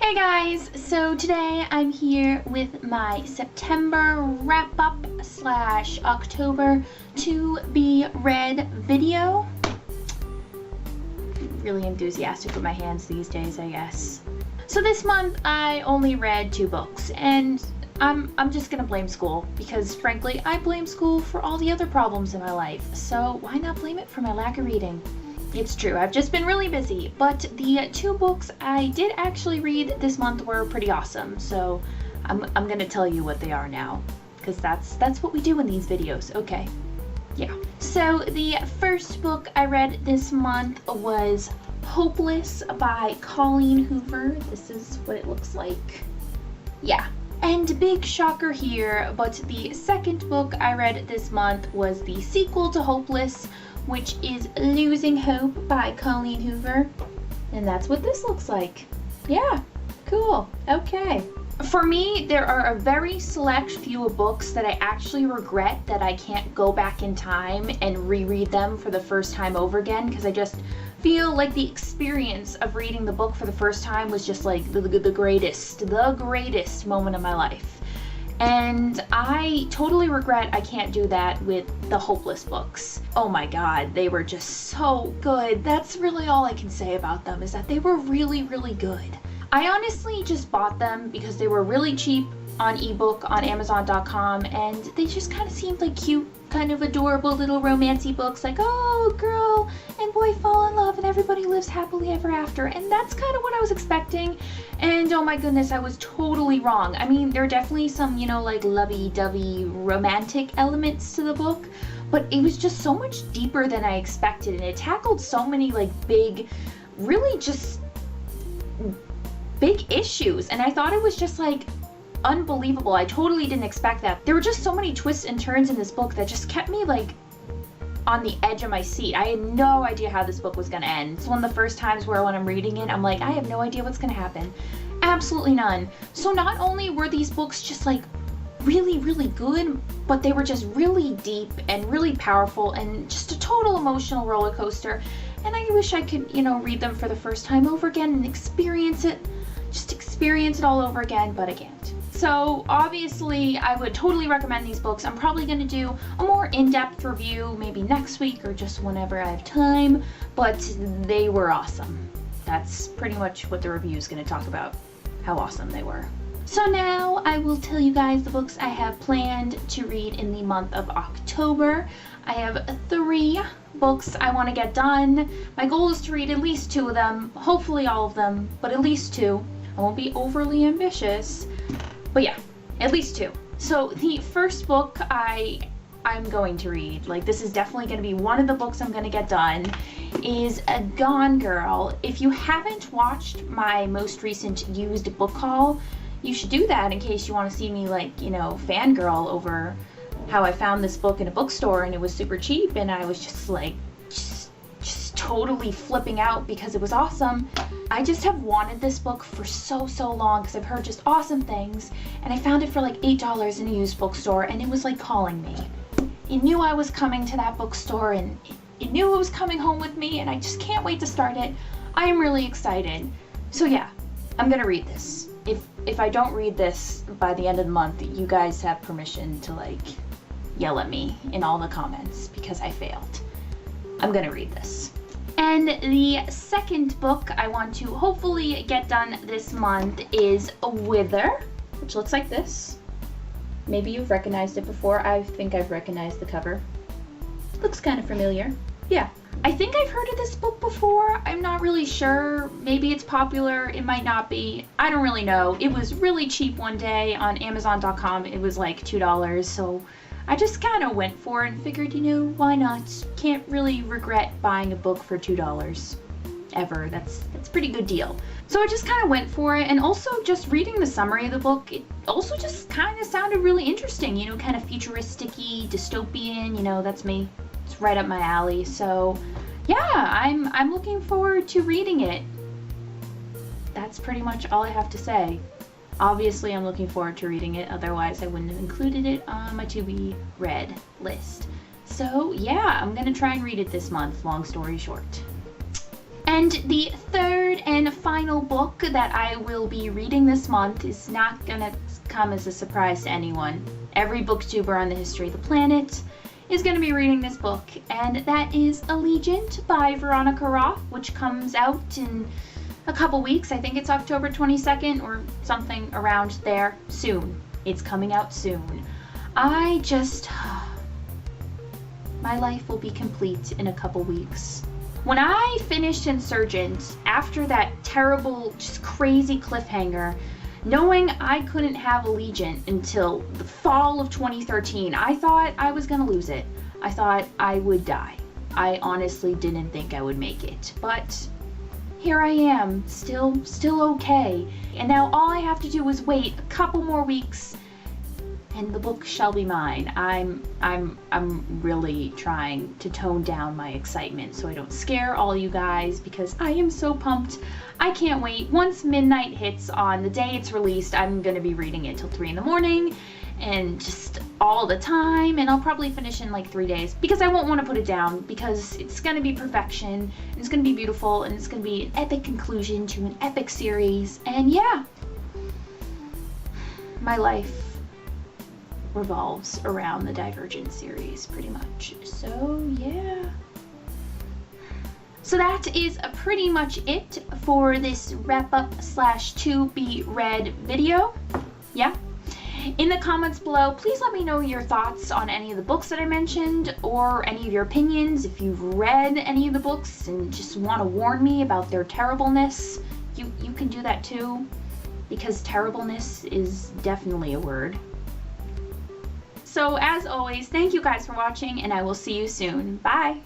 Hey guys, so today I'm here with my September wrap-up / October to be read video. Really enthusiastic with my hands these days, I guess. So this month I only read 2 books, and I'm just gonna blame school, because frankly I blame school for all the other problems in my life, so why not blame it for my lack of reading? It's true, I've just been really busy, but the 2 books I did actually read this month were pretty awesome, so I'm gonna tell you what they are now, because that's what we do in these videos, okay? Yeah. So the first book I read this month was Hopeless by Colleen Hoover. This is what it looks like. Yeah. And big shocker here, but the second book I read this month was the sequel to Hopeless, which is Losing Hope by Colleen Hoover. And that's what this looks like. Yeah, cool, okay. For me, there are a very select few books that I actually regret that I can't go back in time and reread them for the first time over again, because I just feel like the experience of reading the book for the first time was just like the greatest moment of my life. And I totally regret I can't do that with the Hopeless books. Oh my god, they were just so good. That's really all I can say about them, is that they were really, really good. I honestly just bought them because they were really cheap on ebook on Amazon.com, and they just kind of seemed like cute, kind of adorable little romancy books, like, oh, girl and boy fall in love and everybody lives happily ever after, and that's kind of what I was expecting, and oh my goodness, I was totally wrong. I mean, there are definitely some, like lovey-dovey romantic elements to the book, but it was just so much deeper than I expected, and it tackled so many big, really just big issues, and I thought it was just unbelievable. I totally didn't expect that. There were just so many twists and turns in this book that just kept me on the edge of my seat. I had no idea how this book was gonna end. It's one of the first times where when I'm reading it, I'm like, I have no idea what's gonna happen. Absolutely none. So not only were these books just really, really good, but they were just really deep and really powerful and just a total emotional roller coaster. And I wish I could, read them for the first time over again and experience it all over again, but I can't. So obviously I would totally recommend these books. I'm probably going to do a more in-depth review maybe next week or just whenever I have time, but they were awesome. That's pretty much what the review is going to talk about, how awesome they were. So now I will tell you guys the books I have planned to read in the month of October. I have 3 books I want to get done. My goal is to read at least 2 of them, hopefully all of them, but at least 2. I won't be overly ambitious, but yeah, at least 2. So the first book I'm going to read, this is definitely going to be one of the books I'm going to get done, is Gone Girl. If you haven't watched my most recent used book haul, you should do that in case you want to see me fangirl over how I found this book in a bookstore and it was super cheap, and I was just totally flipping out because it was awesome. I just have wanted this book for so long because I've heard just awesome things, and I found it for $8 in a used bookstore, and it was calling me. It knew I was coming to that bookstore, and it knew it was coming home with me, and I just can't wait to start it. I am really excited. So yeah, I'm gonna read this. If I don't read this by the end of the month, you guys have permission to yell at me in all the comments because I failed. I'm gonna read this. And the second book I want to hopefully get done this month is Wither, which looks like this. Maybe you've recognized it before. I think I've recognized the cover. Looks kind of familiar. Yeah. I think I've heard of this book before. I'm not really sure. Maybe it's popular. It might not be. I don't really know. It was really cheap one day on Amazon.com. It was $2, so I just kind of went for it and figured, why not? Can't really regret buying a book for $2 ever. That's a pretty good deal. So I just kind of went for it, and also just reading the summary of the book, it also just kind of sounded really interesting, kind of futuristic-y, dystopian, that's me. It's right up my alley. So yeah, I'm looking forward to reading it. That's pretty much all I have to say. Obviously, I'm looking forward to reading it, otherwise I wouldn't have included it on my to-be read list. So yeah, I'm gonna try and read it this month, long story short. And the third and final book that I will be reading this month is not gonna come as a surprise to anyone. Every booktuber on the history of the planet is gonna be reading this book, and that is Allegiant by Veronica Roth, which comes out in a couple weeks. I think it's October 22nd or something around there. Soon. It's coming out soon. My life will be complete in a couple weeks. When I finished Insurgent, after that terrible, just crazy cliffhanger, knowing I couldn't have Allegiant until the fall of 2013, I thought I was gonna lose it. I thought I would die. I honestly didn't think I would make it, but here I am, still okay. And now all I have to do is wait a couple more weeks and the book shall be mine. I'm really trying to tone down my excitement so I don't scare all you guys, because I am so pumped. I can't wait. Once midnight hits on the day it's released, I'm gonna be reading it till 3 in the morning and just all the time, and I'll probably finish in like 3 days because I won't want to put it down, because it's gonna be perfection, and it's gonna be beautiful, and it's gonna be an epic conclusion to an epic series. And yeah, my life revolves around the Divergent series pretty much. So yeah. So that is pretty much it for this wrap up / to be read video. Yeah. In the comments below, please let me know your thoughts on any of the books that I mentioned, or any of your opinions. If you've read any of the books and just want to warn me about their terribleness, you can do that too, because terribleness is definitely a word. So as always, thank you guys for watching, and I will see you soon. Bye!